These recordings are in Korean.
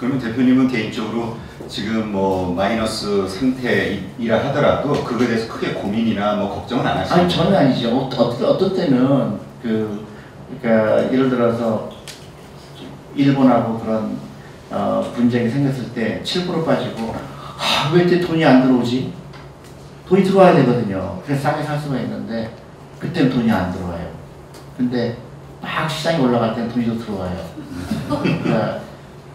그러면 대표님은 개인적으로 지금 뭐 마이너스 상태이라 하더라도 그거에 대해서 크게 고민이나 뭐 걱정은 안 하시나요? 아니 저는 아니죠. 어떤 때는 그러니까 예를 들어서 일본하고 그런 분쟁이 생겼을 때 7% 빠지고 왜 이때 돈이 안 들어오지? 돈이 들어와야 되거든요. 그래서 싸게 살 수가 있는데 그때는 돈이 안 들어와요. 근데 막 시장이 올라갈 때는 돈이 더 들어와요. 그러니까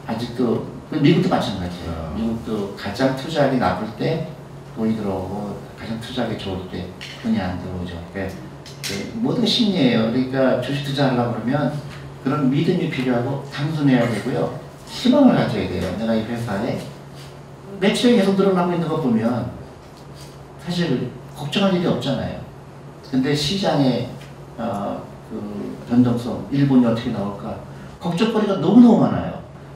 아직도 미국도 마찬가지예요. 미국도 가장 투자하기 나쁠 때 돈이 들어오고 가장 투자하기 좋을 때 돈이 안 들어오죠. 그러니까 모든 심리예요. 그러니까 주식 투자하려고 그러면 그런 믿음이 필요하고 단순해야 되고요. 희망을 가져야 돼요. 내가 이 회사에 매출이 계속 늘어나고 있는 거 보면 사실 걱정할 일이 없잖아요. 근데 시장의 그 변동성, 일본이 어떻게 나올까 걱정거리가 너무너무 많아요.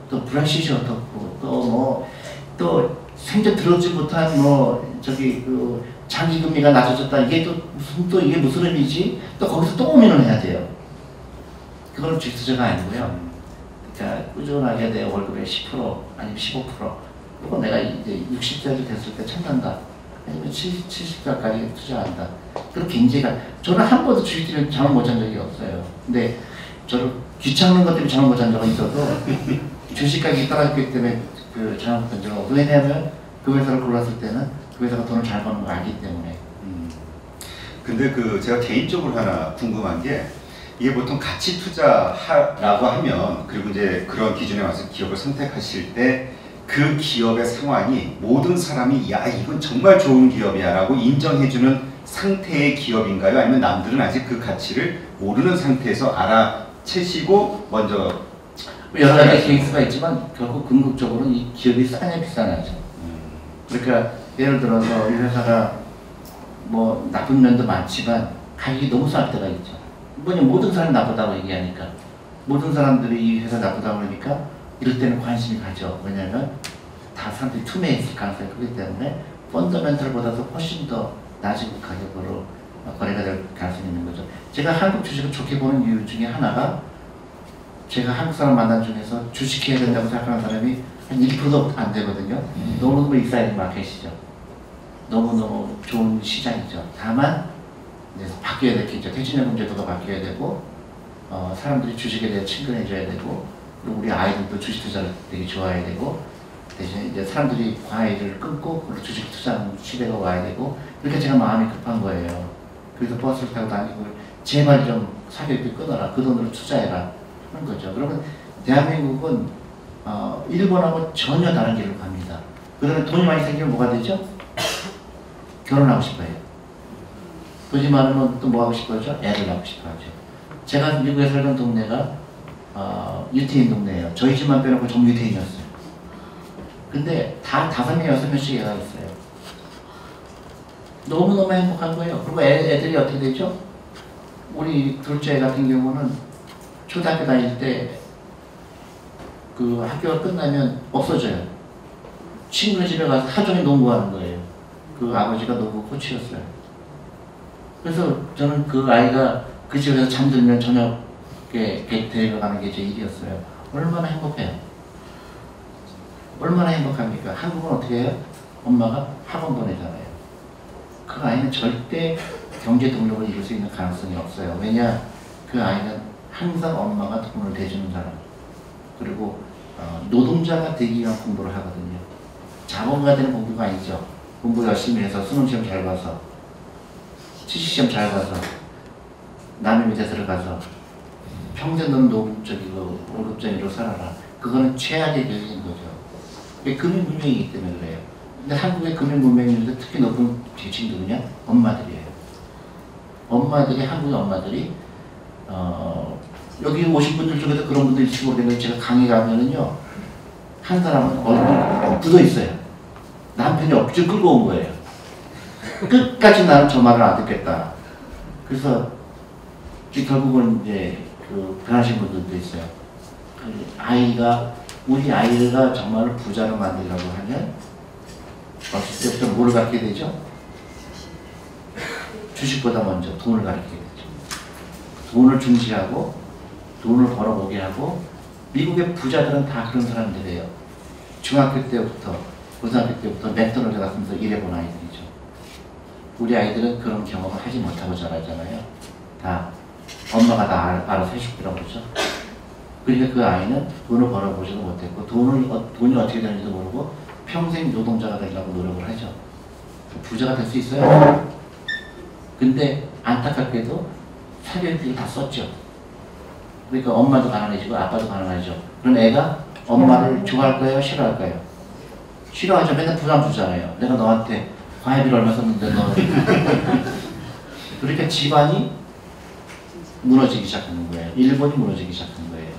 또 브렉시트 어떻고 또 생전 들어오지 못한 그 장기금리가 낮아졌다. 이게 이게 무슨 의미지? 또 거기서 또 고민을 해야 돼요. 그거는 주식 투자가 아니고요. 그러니까 꾸준하게 내 월급의 10% 아니면 15% 그리고 내가 이제 60세가 됐을 때 참는다. 아니면 70세까지 투자한다. 그럼 굉장히 저는 한 번도 주식 때문에 잠을 못 잔 적이 없어요. 근데 저는 귀찮은 것 때문에 잠을 못 잔 적은 있어도 주식 가격이 떨어졌기 때문에 잠을 못 잔 적은 없어요. 왜냐하면 그 회사를 골랐을 때는 그 회사가 돈을 잘 버는 걸 알기 때문에. 근데 제가 개인적으로 하나 궁금한 게 이게 보통 가치 투자라고 하면 그리고 이제 그런 기준에 와서 기업을 선택하실 때 그 기업의 상황이 모든 사람이 야 이건 정말 좋은 기업이야 라고 인정해주는 상태의 기업인가요? 아니면 남들은 아직 그 가치를 모르는 상태에서 알아채시고 먼저 여러 가지 케이스가 있지만 결국 궁극적으로는 이 기업이 싸냐 비싸냐죠. 그러니까 예를 들어서 이 회사가 뭐 나쁜 면도 많지만 가격이 너무 쌀 때가 있죠. 뭐냐 모든 사람이 나쁘다고 얘기하니까 모든 사람들이 이 회사 나쁘다고 그러니까 이럴 때는 관심이 가죠. 왜냐하면 다 사람들이 투명했을 가능성이 크기 때문에 펀더멘털보다도 훨씬 더 낮은 가격으로 거래가 될 가능성이 있는 거죠. 제가 한국 주식을 좋게 보는 이유 중에 하나가 제가 한국 사람 만난 중에서 주식해야 된다고 생각하는 사람이 한 1%도 안 되거든요. 너무너무 익사이딩 마켓이죠. 너무너무 좋은 시장이죠. 다만 이제 바뀌어야 되겠죠. 퇴직연금 제도가 바뀌어야 되고 사람들이 주식에 대해 친근해져야 되고 그리고 우리 아이들도 주식 투자를 되게 좋아해야 되고 대신 이제 사람들이 과일을 끊고 주식 투자하는 시대가 와야 되고 이렇게 제가 마음이 급한 거예요. 그래서 버스를 타고 다니고 제발 좀 사교육비 끊어라. 그 돈으로 투자해라 하는 거죠. 그러면 대한민국은 일본하고 전혀 다른 길을 갑니다. 그 다음에 돈이 많이 생기면 뭐가 되죠? 결혼하고 싶어요. 돈이 많으면 또 뭐 하고 싶어죠? 애를 낳고 싶어하죠. 제가 미국에 살던 동네가 유태인 동네예요. 저희 집만 빼놓고 전부 유태인이었어요. 근데 다 5명, 6명씩 애가 있어요. 너무너무 행복한 거예요. 그리고 애들이 어떻게 되죠? 우리 둘째 같은 경우는 초등학교 다닐 때 그 학교가 끝나면 없어져요. 친구 집에 가서 하루 종일 농구하는 거예요. 그 아버지가 농구 코치였어요. 그래서 저는 그 아이가 그 집에서 잠들면 저녁에 데려가는 게 제 일이었어요. 얼마나 행복해요. 얼마나 행복합니까? 한국은 어떻게 해요? 엄마가 학원 보내잖아요. 그 아이는 절대 경제 동력을 이룰 수 있는 가능성이 없어요. 왜냐? 그 아이는 항상 엄마가 돈을 대주는 사람. 그리고 노동자가 되기 위한 공부를 하거든요. 자본가 되는 공부가 아니죠. 공부 열심히 해서 수능시험 잘 봐서 취직시험 잘 봐서 남의 밑에 들어가서 평생 너는 노동적이고 월급쟁이로 살아라. 그거는 최악의 교육인 거죠. 금융문명이기 때문에 그래요. 근데 한국의 금융문명 중에서 특히 높은 계층이 누구냐? 엄마들이에요. 엄마들이, 한국의 엄마들이 여기 오신 분들 중에서 그런 분들 있을지 모르겠는데 제가 강의 가면은요 한 사람은 얼굴 굳어 있어요. 남편이 억지로 끌고 온 거예요. 끝까지 나는 저 말을 안 듣겠다. 그래서 결국은 이제 변하신 분들도 있어요. 우리 아이가 정말 부자로 만들려고 하면 어렸을 때부터 뭘 갖게 되죠? 주식보다 먼저 돈을 가르치게 되죠. 돈을 중시하고 돈을 벌어보게 하고 미국의 부자들은 다 그런 사람들이에요. 중학교 때부터 고등학교 때부터 맥도날드 같은 데서 일해본 아이들이죠. 우리 아이들은 그런 경험을 하지 못하고 자라잖아요. 다 엄마가 다 알아서 해주더라고 그러죠. 그러니까 그 아이는 돈을 벌어보지도 못했고 돈이 어떻게 되는지도 모르고 평생 노동자가 되려고 노력을 하죠. 부자가 될 수 있어요. 근데 안타깝게도 사교육비를 다 썼죠. 그러니까 엄마도 가난해지고 아빠도 가난해져. 그럼 애가 엄마를 좋아할 거예요? 싫어할 거예요? 싫어하죠. 맨날 부담 주잖아요. 내가 너한테 과외비를 얼마 썼는데 너 그러니까 집안이 무너지기 시작하는 거예요. 일본이 무너지기 시작한 거예요.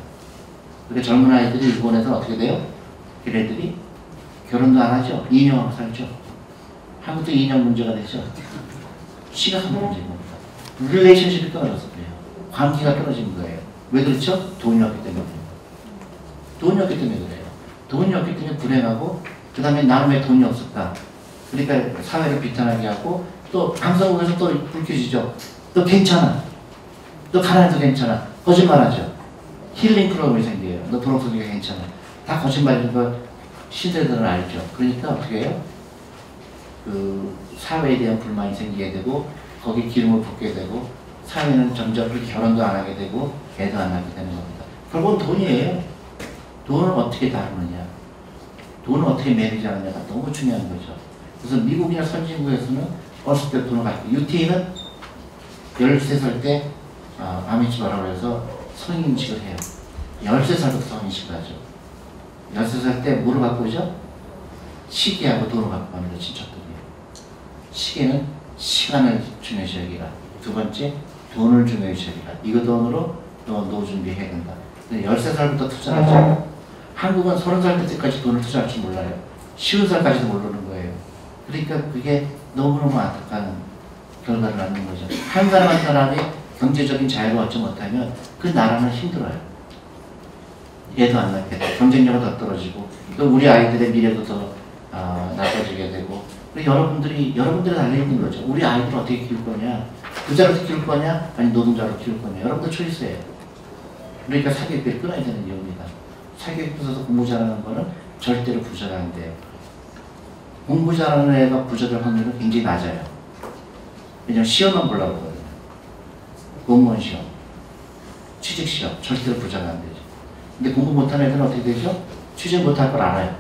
그러니까 젊은 아이들이 일본에서 어떻게 돼요? 걔네들이 결혼도 안 하죠. 2년하고 살죠. 한국도 2년 문제가 되죠. 심각한 문제인 겁니다. 릴레이션십이 끊어졌어요. 관계가 끊어진 거예요. 왜 그렇죠? 돈이 없기 때문에. 돈이 없기 때문에 그래요. 돈이 없기 때문에 불행하고 그 다음에 나는 왜 돈이 없을까? 그러니까 사회를 비탄하게 하고 또 방송국에서 또 불쾌지죠. 너 괜찮아. 너 가난해도 괜찮아. 거짓말하죠. 힐링 프로그램이 생겨요. 너 돈 없어도 괜찮아. 다 거짓말인 거 시대들은 알죠. 그러니까 어떻게 해요? 그 사회에 대한 불만이 생기게 되고 거기 기름을 붓게 되고 사회는 점점 결혼도 안 하게 되고 애도 안 낳게 되는 겁니다. 결국은 돈이에요. 돈을 어떻게 다루느냐, 돈을 어떻게 매니지하느냐가 너무 중요한 거죠. 그래서 미국이나 선진국에서는 어렸을 때 돈을 갖고 UT는 13살 때 아미치바라고 해서 성인식을 해요. 13살부터 성인식을 하죠. 13살 때 뭐를 갖고 오죠? 시계하고 돈을 갖고 갑니다. 친척들이. 시계는 시간을 중요시 여기라. 두 번째, 돈을 중요시 여기라. 이거 돈으로 너 노후 준비해야 된다. 13살부터 투자를 하죠. 한국은 30살 때까지 돈을 투자할 줄 몰라요. 50살까지도 모르는 거예요. 그러니까 그게 너무너무 안타까운 결과를 낳는 거죠. 한 사람 한 사람이 경제적인 자유를 얻지 못하면 그 나라는 힘들어요. 얘도 안 낳게 되고 경쟁력은 더 떨어지고 또 우리 아이들의 미래도 더 나빠지게 되고 여러분들이 달려있는 거죠. 우리 아이들을 어떻게 키울 거냐, 부자로 키울 거냐, 아니 노동자로 키울 거냐. 여러분들 초이스예요. 그러니까 사교육비를 끊어야 되는 이유입니다. 사교육 부서서 공부 잘하는 거는 절대로 부자가 안 돼요. 공부 잘하는 애가 부자 될 확률은 굉장히 낮아요. 왜냐면 시험만 보려고 하거든요. 공무원 시험, 취직 시험, 절대로 부자가 안 되죠. 근데 공부 못하는 애들은 어떻게 되죠? 취직 못할 걸 알아요.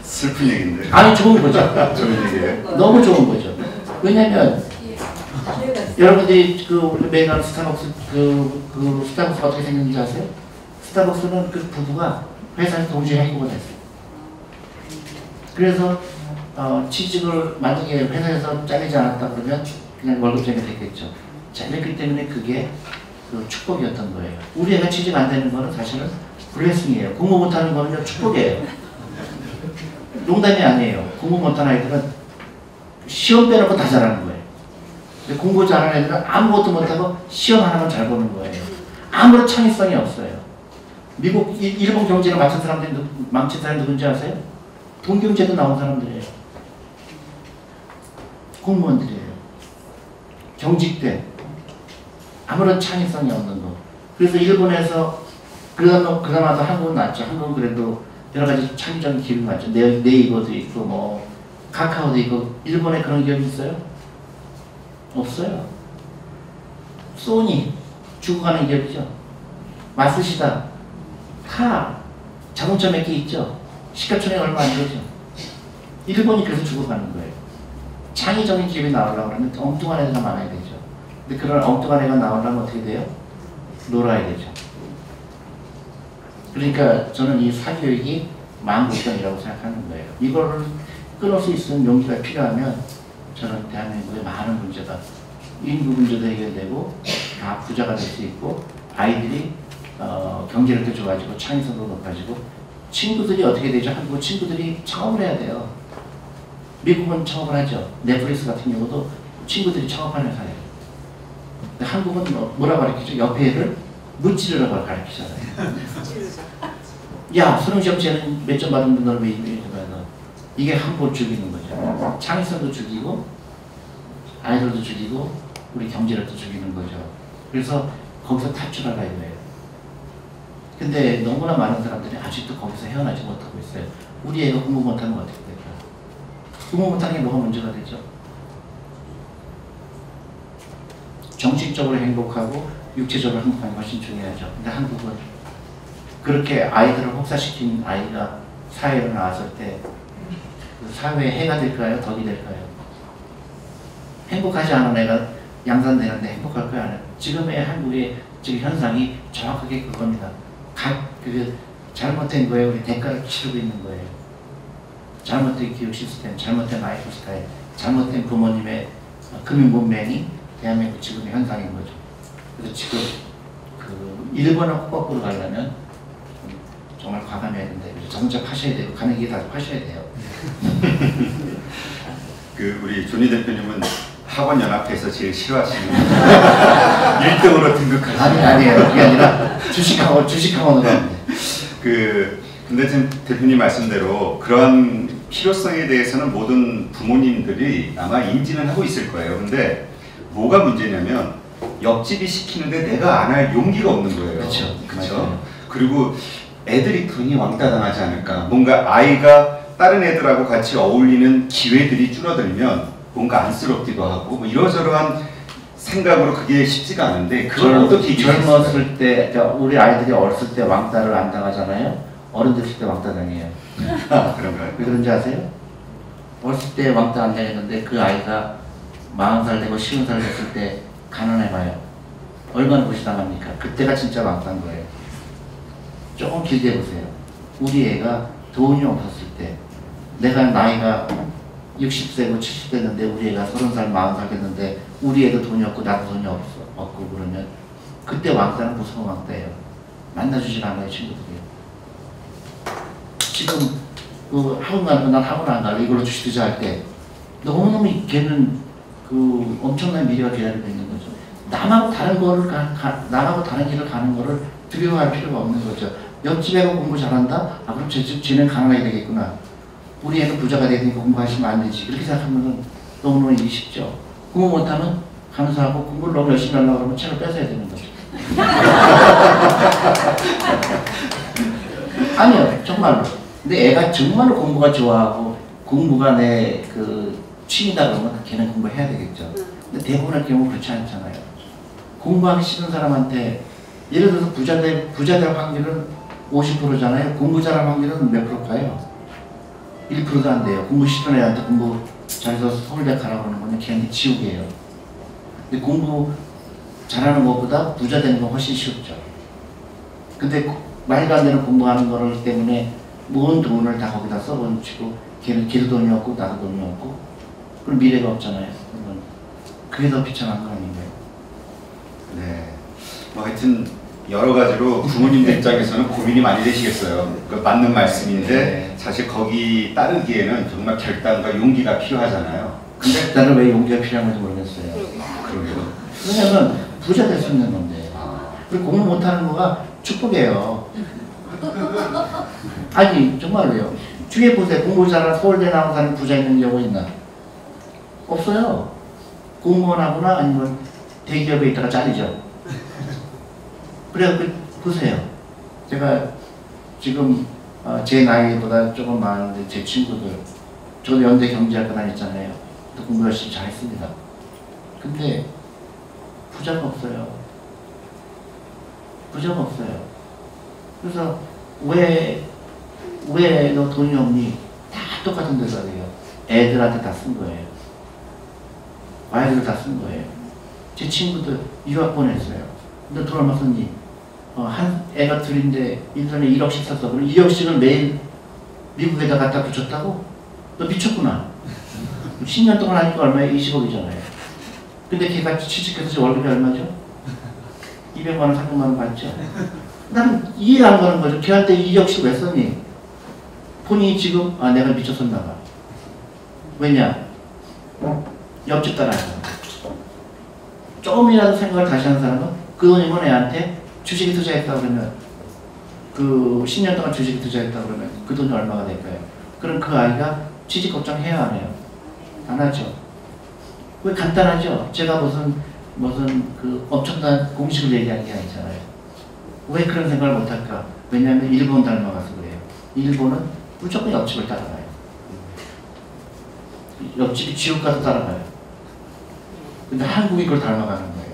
슬픈 얘기인데. 아니 좋은 거죠. 좋은 얘기예요. 너무 좋은 거죠. 왜냐면 여러분들이 우리 매일 스타벅스 스타벅스 어떻게 생겼는지 아세요? 스타벅스는 그 부부가 회사에서 동시에 행복을 했어요. 그래서 취직을 만약에 회사에서 잘리지 않았다 그러면 그냥 월급쟁이 됐겠죠. 잘렸기 때문에 그게 그 축복이었던 거예요. 우리 애가 취직 안 되는 거는 사실은 블레싱이에요. 공부 못하는 거는요 축복이에요. 농담이 아니에요. 공부 못하는 아이들은 시험 빼놓고 다 잘하는 거예요. 근데 공부 잘하는 애들은 아무것도 못하고 시험 하나만 잘 보는 거예요. 아무런 창의성이 없어요. 미국, 일본 경제를 망친 사람이 누군지 아세요? 동경제도 나온 사람들이에요. 공무원들이에요. 경직된 아무런 창의성이 없는 거. 그래서 일본에서 그나마도 한국은 낫죠. 한국은 그래도 여러 가지 창의적인 기업이 많죠. 네이버도 있고 뭐 카카오도 있고. 일본에 그런 기업이 있어요? 없어요. 소니 죽어가는 기업이죠. 마쓰시다 다 자동차 몇 개 있죠. 시가총액 얼마 안 되죠. 일본이 그래서 죽어가는 거예요. 창의적인 기업이 나오려고 하면 엉뚱한 애가 많아야 되죠. 근데 그런 엉뚱한 애가 나오려면 어떻게 돼요? 놀아야 되죠. 그러니까 저는 이 사교육이 만국경이라고 생각하는 거예요. 이거를 끊을 수 있는 용기가 필요하면 저는 대한민국의 많은 문제가 인구 문제도 해결되고 다 부자가 될 수 있고 아이들이 경제력도 좋아지고 창의성도 높아지고 친구들이 어떻게 되죠? 한국 친구들이 창업을 해야 돼요. 미국은 창업을 하죠. 넷플릭스 같은 경우도 친구들이 창업하는 회사예요. 근데 한국은 뭐라고 가르치죠? 옆에 애를 무찌르라고 가르치잖아요. 야, 수능시험 쟤는 몇 점 받은 너를 왜 이러면 이게 한번 죽이는 거죠. 창의성도 죽이고 아이들도 죽이고 우리 경제력도 죽이는 거죠. 그래서 거기서 탈출하라 이거예요. 근데 너무나 많은 사람들이 아직도 거기서 헤어나지 못하고 있어요. 우리 애가 공부 못하면 어떻게 될까요? 공부 못하는 게 뭐가 문제가 되죠? 정신적으로 행복하고 육체적으로 행복한 게 훨씬 중요하죠. 근데 한국은 그렇게 아이들을 혹사시킨 아이가 사회로 나왔을 때 그 사회에 해가 될까요? 덕이 될까요? 행복하지 않은 애가 양산되는데 행복할까요? 안 해요? 지금의 한국의 지금 현상이 정확하게 그겁니다. 그 잘못된 거에 우리 대가를 치르고 있는 거예요. 잘못된 교육 시스템, 잘못된 라이프 스타일, 잘못된 부모님의 금융 문맹이 대한민국 지금의 현상인 거죠. 그래서 지금 그 일본하고 거꾸로 가려면 정말 과감해야 된다. 자동차 파셔야 되고 가는 길에 다 파셔야 돼요. 그 우리 조니 대표님은 학원 연합회에서 제일 싫어하시는 1등으로 등극하시는 아니에요. 그게 아니라 주식학원으로 합니다. 근데 지금 대표님 말씀대로 그러한 필요성에 대해서는 모든 부모님들이 아마 인지는 하고 있을 거예요. 근데 뭐가 문제냐면 옆집이 시키는데 내가 안 할 용기가 없는 거예요. 그렇죠. 그리고 애들이 괜히 왕따 당하지 않을까. 뭔가 아이가 다른 애들하고 같이 어울리는 기회들이 줄어들면 뭔가 안쓰럽기도 하고 뭐 이러저러한 생각으로 그게 쉽지가 않은데 그걸 어떻게 젊었을 때 우리 아이들이 어렸을 때 왕따를 안 당하잖아요. 어른 됐을 때 왕따 당해요. 그런가요? 왜 그런지 아세요? 어렸을 때 왕따 안 당했는데 그 아이가 40살 되고 50살 됐을 때 가난해봐요. 얼마나 무시당합니까? 그때가 진짜 왕따인 거예요. 조금 길게 보세요. 우리 애가 돈이 없었을 때 내가 나이가 60세고 70세였는데 우리 애가 30살, 40살 됐는데 우리 애도 돈이 없고 나도 돈이 없고 그러면 그때 왕따는 무서운 왕따예요. 만나주질 않아요, 친구들이. 지금 그 학원 가는 거 난 학원 안 갈래 이걸로 주식 투자할 때 너무너무 걔는 그 엄청난 미래가 기다리고 있는 거죠. 남하고 다른 거를 남하고 다른 길을 가는 거를 두려워할 필요가 없는 거죠. 옆집 애가 공부 잘한다? 아 그럼 쟤는 가난하게 되겠구나. 우리 애는 부자가 되니까 공부하시면 안 되지. 이렇게 생각하면 너무너무 일이 쉽죠. 공부 못하면 감사하고 공부를 너무 열심히 하려고 그러면 책을 뺏어야 되는 거죠. 아니요, 정말로. 근데 애가 정말로 공부가 좋아하고 공부가 내 그 취미다 그러면 걔는 공부해야 되겠죠. 근데 대부분의 경우 그렇지 않잖아요. 공부하기 싫은 사람한테 예를 들어서 부자 될 확률은 50%잖아요. 공부 잘할 확률은 몇 프로일까요? 1%도 안 돼요. 공부 싫은 애한테 공부 잘해서 서울대 가라고 하는 거는 걔한테 지옥이에요. 근데 공부 잘하는 것보다 부자 되는 건 훨씬 쉽죠. 근데 말도 안 되는 공부하는 거를 때문에 모은 돈을 다 거기다 써버리고 걔는 걔도 돈이 없고 나도 돈이 없고 그럼 미래가 없잖아요. 그러면 그게 더 비참한 거 아닌가요? 네. 뭐 하여튼 여러 가지로 부모님들 입장에서는 고민이 많이 되시겠어요. 그 맞는 말씀인데 네. 사실 거기 따르기에는 정말 결단과 용기가 필요하잖아요. 근데 나는 왜 용기가 필요한 건지 모르겠어요. 그러게요. 왜냐면 부자 될 수 있는 건데. 그리고 공부 못하는 거가 축복이에요. 아니 정말로요. 주위에 보세요. 공부 잘하는 서울대 나온 사람이 부자 있는 경우 있나? 없어요. 공무원 하거나 아니면 대기업에 있다가 잘리죠. 그래서 보세요. 제가 지금 제 나이보다 조금 많은데 제 친구들 저도 연대 경제학과 다녔잖아요. 또 공부 열심히 잘했습니다. 근데 부자가 없어요. 부자가 없어요. 그래서 왜 너 돈이 없니? 다 똑같은 대답이에요. 애들한테 다 쓴 거예요. 아이들 다 쓴 거예요. 제 친구들 유학 보냈어요. 너 돈 얼마 썼니? 한 애가 둘인데 1년에 1억씩 썼어. 그럼 2억씩을 매일 미국에다 갖다 붙였다고? 너 미쳤구나. 10년 동안 하니까 얼마에 20억이잖아요. 근데 걔가 취직해서 월급이 얼마죠? 200만 원, 300만 원 받죠? 나는 이해가 안 가는 거죠. 걔한테 2억씩 왜 썼니? 본인이 지금 내가 미쳤었나 봐. 왜냐? 옆집 따라서 조금이라도 생각을 다시 하는 사람은 그 돈이면 애한테 주식에 투자했다 그러면 그 10년 동안 주식에 투자했다 그러면 그 돈이 얼마가 될까요? 그럼 그 아이가 취직 걱정해야 안 해요? 안 하죠. 왜 간단하죠? 제가 무슨 그 엄청난 공식을 얘기하는 게 아니잖아요. 왜 그런 생각을 못할까? 왜냐하면 일본 닮아가서 그래요. 일본은 무조건 옆집을 따라가요. 옆집이 지옥 가도 따라가요. 근데 한국이 그걸 닮아가는 거예요.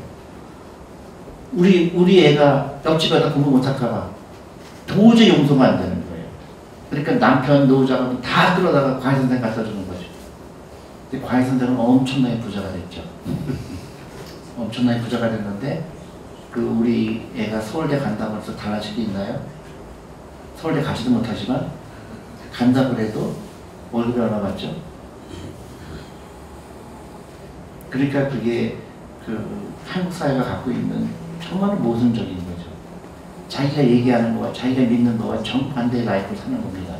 우리 애가 옆집 애가 공부 못할까봐 도저히 용서가 안 되는 거예요. 그러니까 남편, 노후자가 다 끌어다가 과외선생 갖다 주는 거죠. 근데 과외선생은 엄청나게 부자가 됐죠. 엄청나게 부자가 됐는데 그 우리 애가 서울대 간다고 해서 달라질 게 있나요? 서울대 가지도 못하지만 간다고 해도 월급이 얼마 받죠? 그러니까 그게 그 한국 사회가 갖고 있는 정말 모순적인 거죠. 자기가 얘기하는 거와 자기가 믿는 거와 정반대의 라이프를 사는 겁니다.